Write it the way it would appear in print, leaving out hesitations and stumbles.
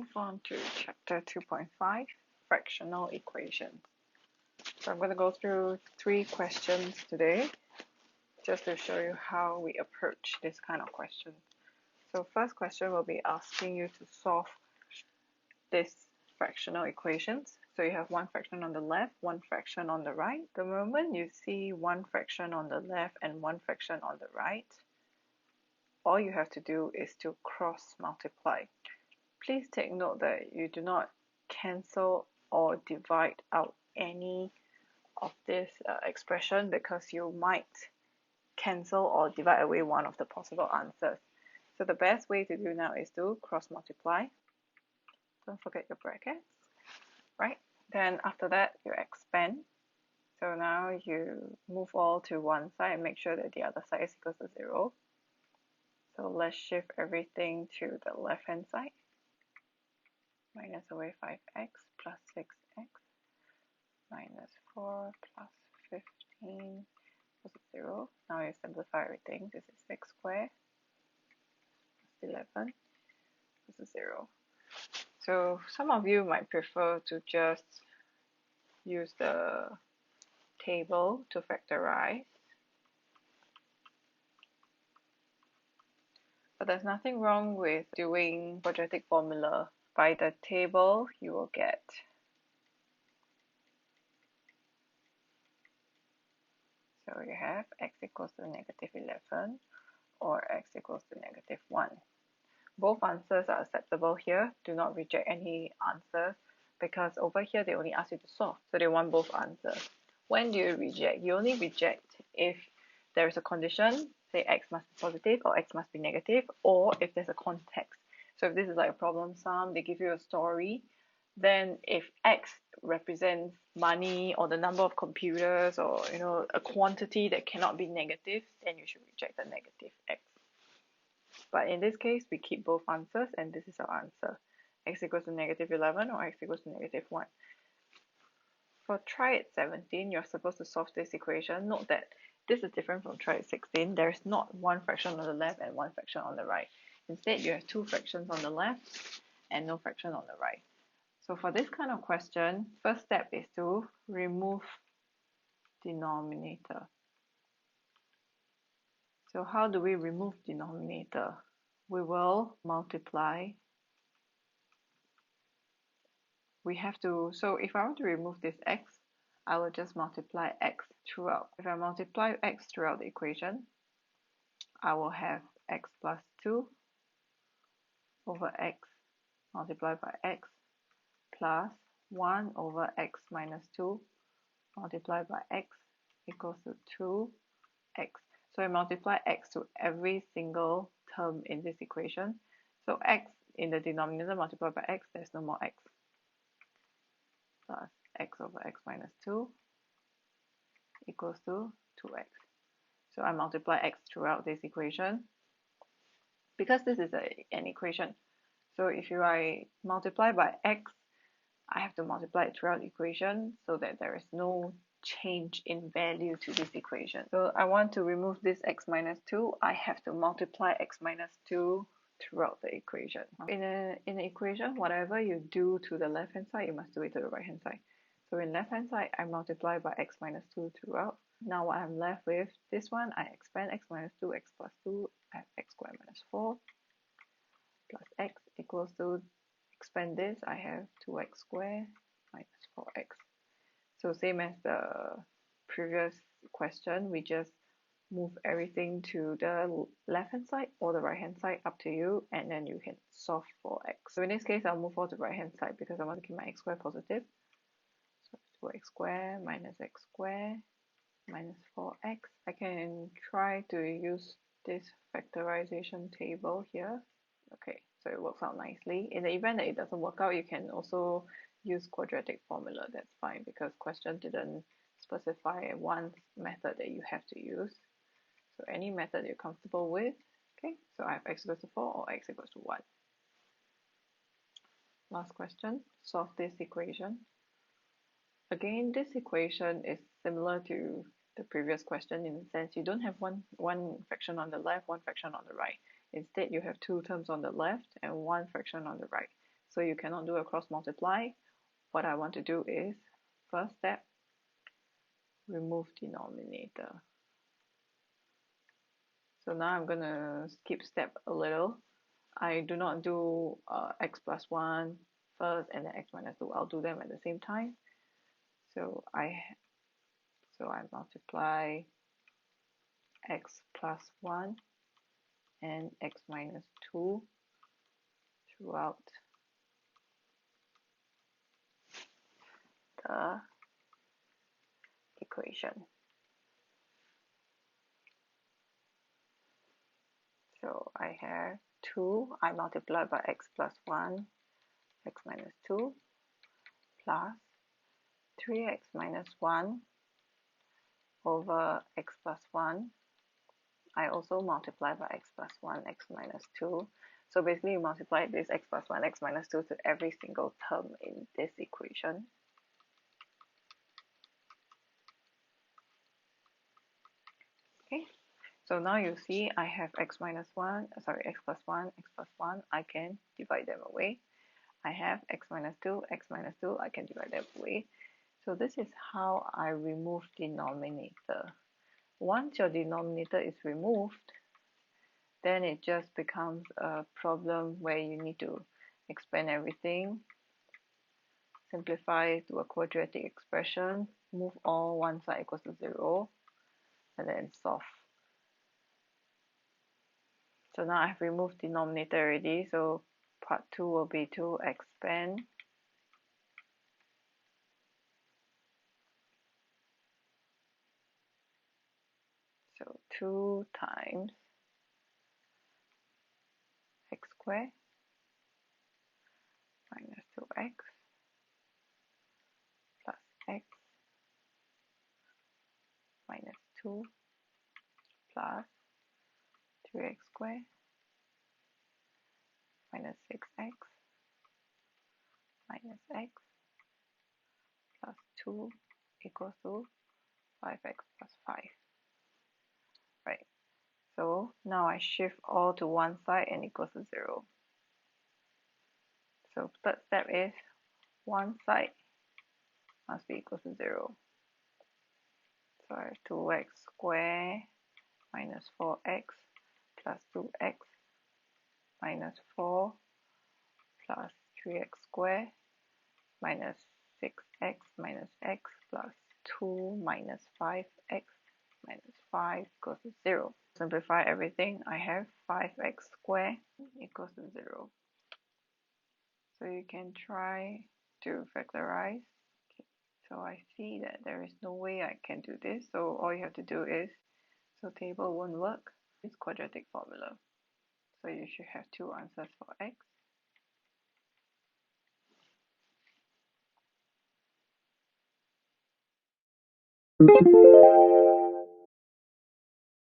move on to chapter 2.5 Fractional Equations. So I'm going to go through 3 questions today just to show you how we approach this kind of question. So first question will be asking you to solve this fractional equations. So you have one fraction on the left, one fraction on the right. The moment you see one fraction on the left and one fraction on the right, all you have to do is to cross multiply. Please take note that you do not cancel or divide out any of this expression, because you might cancel or divide away one of the possible answers. So the best way to do now is to cross multiply. Don't forget your brackets, right? Then after that you expand. So now you move all to one side and make sure that the other side is equal to 0. So let's shift everything to the left hand side. Minus away 5x plus 6x minus 4 plus 15 equals 0. Now you simplify everything. This is x squared plus 11 equals 0. So some of you might prefer to just use the table to factorize. But there's nothing wrong with doing quadratic formula. By the table, you will get so you have x equals to negative 11 or x equals to negative 1. Both answers are acceptable here. Do not reject any answer, because over here they only ask you to solve. So they want both answers. When do you reject? You only reject if there is a condition, say x must be positive or x must be negative, or if there's a context. So if this is like a problem sum, they give you a story, then if x represents money or the number of computers or a quantity that cannot be negative, then you should reject the negative x. But in this case, we keep both answers, and this is our answer. X equals to negative 11 or x equals to negative 1. For try at 17, you're supposed to solve this equation. Note that this is different from try at 16. There's not one fraction on the left and one fraction on the right. Instead, you have 2 fractions on the left and no fraction on the right. So for this kind of question, first step is to remove denominator. So how do we remove denominator? We will multiply. We have to, so if I want to remove this x, I will just multiply x throughout. If I multiply x throughout the equation, I will have x plus 2 over x multiplied by x plus 1 over x minus 2 multiplied by x equals to 2x. So I multiply x to every single term in this equation. So x in the denominator multiplied by x, there's no more x. Plus x over x minus 2 equals to 2x. So I multiply x throughout this equation, because this is an equation. So if I multiply by x, I have to multiply it throughout the equation so that there is no change in value to this equation. So I want to remove this x minus 2, I have to multiply x minus 2 throughout the equation. In an equation, whatever you do to the left hand side, you must do it to the right hand side. So in left hand side, I multiply by x minus 2 throughout. Now what I'm left with, this one, I expand x minus 2, x plus 2, I have x squared minus 4 plus x equals to, expand this, I have 2x squared minus 4x. So same as the previous question, we just move everything to the left hand side or the right hand side, up to you, and then you can solve for x. So in this case, I'll move all to the right hand side because I want to keep my x squared positive. So 2x squared minus x squared minus 4x. I can try to use this factorization table here. Okay, so it works out nicely. In the event that it doesn't work out, you can also use quadratic formula. That's fine, because question didn't specify one method that you have to use. So any method you're comfortable with. Okay, so I have x equals to 4 or x equals to 1. Last question, solve this equation. Again, this equation is similar to the previous question in the sense you don't have one fraction on the left, one fraction on the right. Instead, you have 2 terms on the left and 1 fraction on the right. so you cannot do a cross multiply. What I want to do is, first step, remove denominator. So now I'm going to skip step a little. I do not do x plus 1 first and then x minus 2. I'll do them at the same time. So I multiply x plus 1 and x minus 2 throughout the equation. So I have 2, I multiply by x plus 1, x minus 2, plus 3x minus 1 over x plus 1. I also multiply by x plus 1, x minus 2. So basically you multiply this x plus 1, x minus 2 to every single term in this equation. Okay, so now you see I have x plus 1, x plus 1. I can divide them away. I have x minus 2, I can divide them away. So this is how I remove denominator. Once your denominator is removed, then it just becomes a problem where you need to expand everything, simplify to a quadratic expression, move all one side equals to 0, and then solve. So now I've removed denominator already, so part 2 will be to expand. So 2 times x squared minus 2x plus x minus 2 plus 3x squared minus 6x minus x plus 2 equals to 5x plus 5. Right. So now I shift all to one side and equals to 0. So third step is one side must be equal to 0. So I have 2x squared minus 4x plus 2x minus 4 plus 3x squared minus 6x minus x plus 2 minus 5x minus 5 equals to 0. Simplify everything. I have 5x squared equals to 0. So you can try to factorize. Okay. So I see that there is no way I can do this. So all you have to do is, so table won't work. It's quadratic formula. So you should have two answers for x.